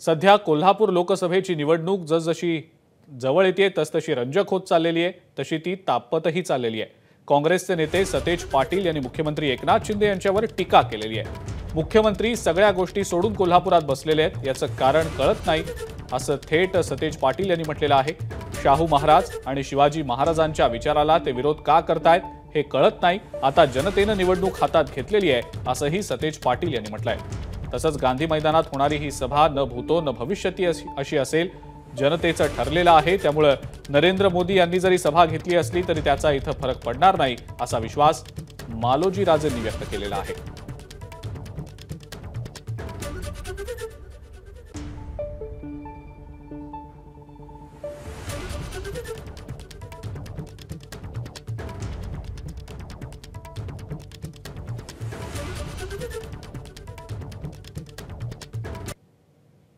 सध्या कोल्हापूर लोकसभेची निवडणूक जसजशी जवळ येते तसतशी रंजक होत चाललेली आहे, तशी ती तापतही चाललेली आहे। काँग्रेसचे नेते सतेज पाटील यांनी मुख्यमंत्री एकनाथ शिंदे यांच्यावर टीका केलेली आहे। मुख्यमंत्री सगळ्या गोष्टी सोडून कोल्हापुरात बसलेले आहेत, याचं कारण कळत नाही असं थेट सतेज पाटील यांनी म्हटलेलं आहे। शाहू महाराज आणि शिवाजी महाराजांच्या विचाराला ते विरोध का करतायत हे कळत नाही। आता जनतेनं निवडणूक हातात घेतलेली आहे असंही सतेज पाटील यांनी म्हटलंय। तसंच गांधी मैदानात होणारी ही सभा न भूतो न भविष्यती अशी असेल, जनतेचं ठरलेलं आहे। त्यामुळे नरेंद्र मोदी यांनी जरी सभा घेतली असली तरी त्याचा इथं फरक पडणार नाही असा विश्वास मालोजी राजेंनी व्यक्त केलेला आहे।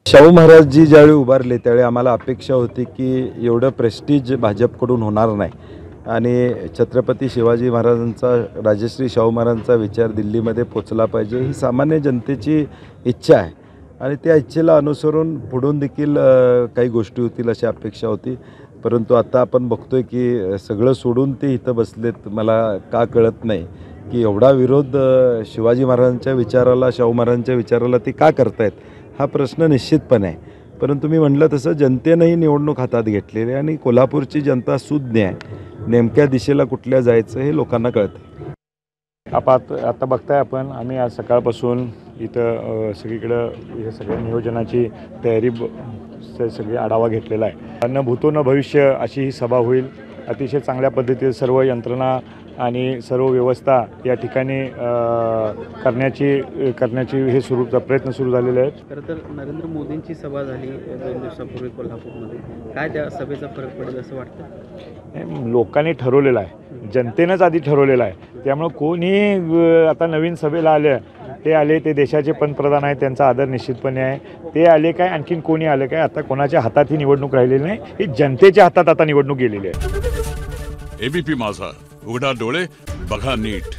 शाहू महाराज जी ज्यावेळी उभारले त्यावेळी आम्हाला अपेक्षा होती की एवढं प्रेस्टीज भाजपकडून होणार नाही आणि छत्रपती शिवाजी महाराजांचा, राजश्री शाहू महाराजांचा विचार दिल्लीमध्ये पोचला पाहिजे ही सामान्य जनतेची इच्छा आहे आणि त्या इच्छेला अनुसरून पुढून देखील काही गोष्टी होतील अशी अपेक्षा होती। परंतु आता आपण बघतोय की सगळं सोडून ते इथं बसलेत। मला का कळत नाही की एवढा विरोध शिवाजी महाराजांच्या विचाराला, शाहू महाराजांच्या विचाराला ते का करतायत हा प्रश्न निश्चितपणे आहे। परंतु मी म्हटलं तसं जनतेनंही निवडणूक हातात घेतलेली आहे आणि कोल्हापूरची जनता सुज्ञ आहे, नेमक्या दिशेला कुठल्या जायचं हे लोकांना कळतं। आता बघताय आपण, आम्ही आज सकाळपासून इथं सगळीकडं या सगळ्या नियोजनाची तयारी सगळी आढावा घेतलेला आहे। न भूतो न भविष्य अशी ही सभा होईल। अतिशय चांगल्या पद्धतीने सर्व यंत्रणा आणि सर्व व्यवस्था या ठिकाणी करण्याची हे प्रयत्न सुरू झालेले आहेत। खरं तर नरेंद्र मोदींची सभा झाली 2 दिवसापूर्वी कोल्हापूरमध्ये, काय त्या सभेचा फरक पडेल असं वाटतं? लोकांनी ठरवलेलं आहे, जनतेनंच आधी ठरवलेलं आहे। त्यामुळे कोणी आता नवीन सभेला आले ते देशाचे पंतप्रधान आहेत, त्यांचा आदर निश्चितपणे आहे। ते आले काय, आणखीन कोणी आलं काय, आता कोणाच्या हातात ही निवडणूक राहिलेली नाही, ही जनतेच्या हातात आता निवडणूक गेलेली आहे। एबीपी माझा, उघडा डोळे बघा नीट।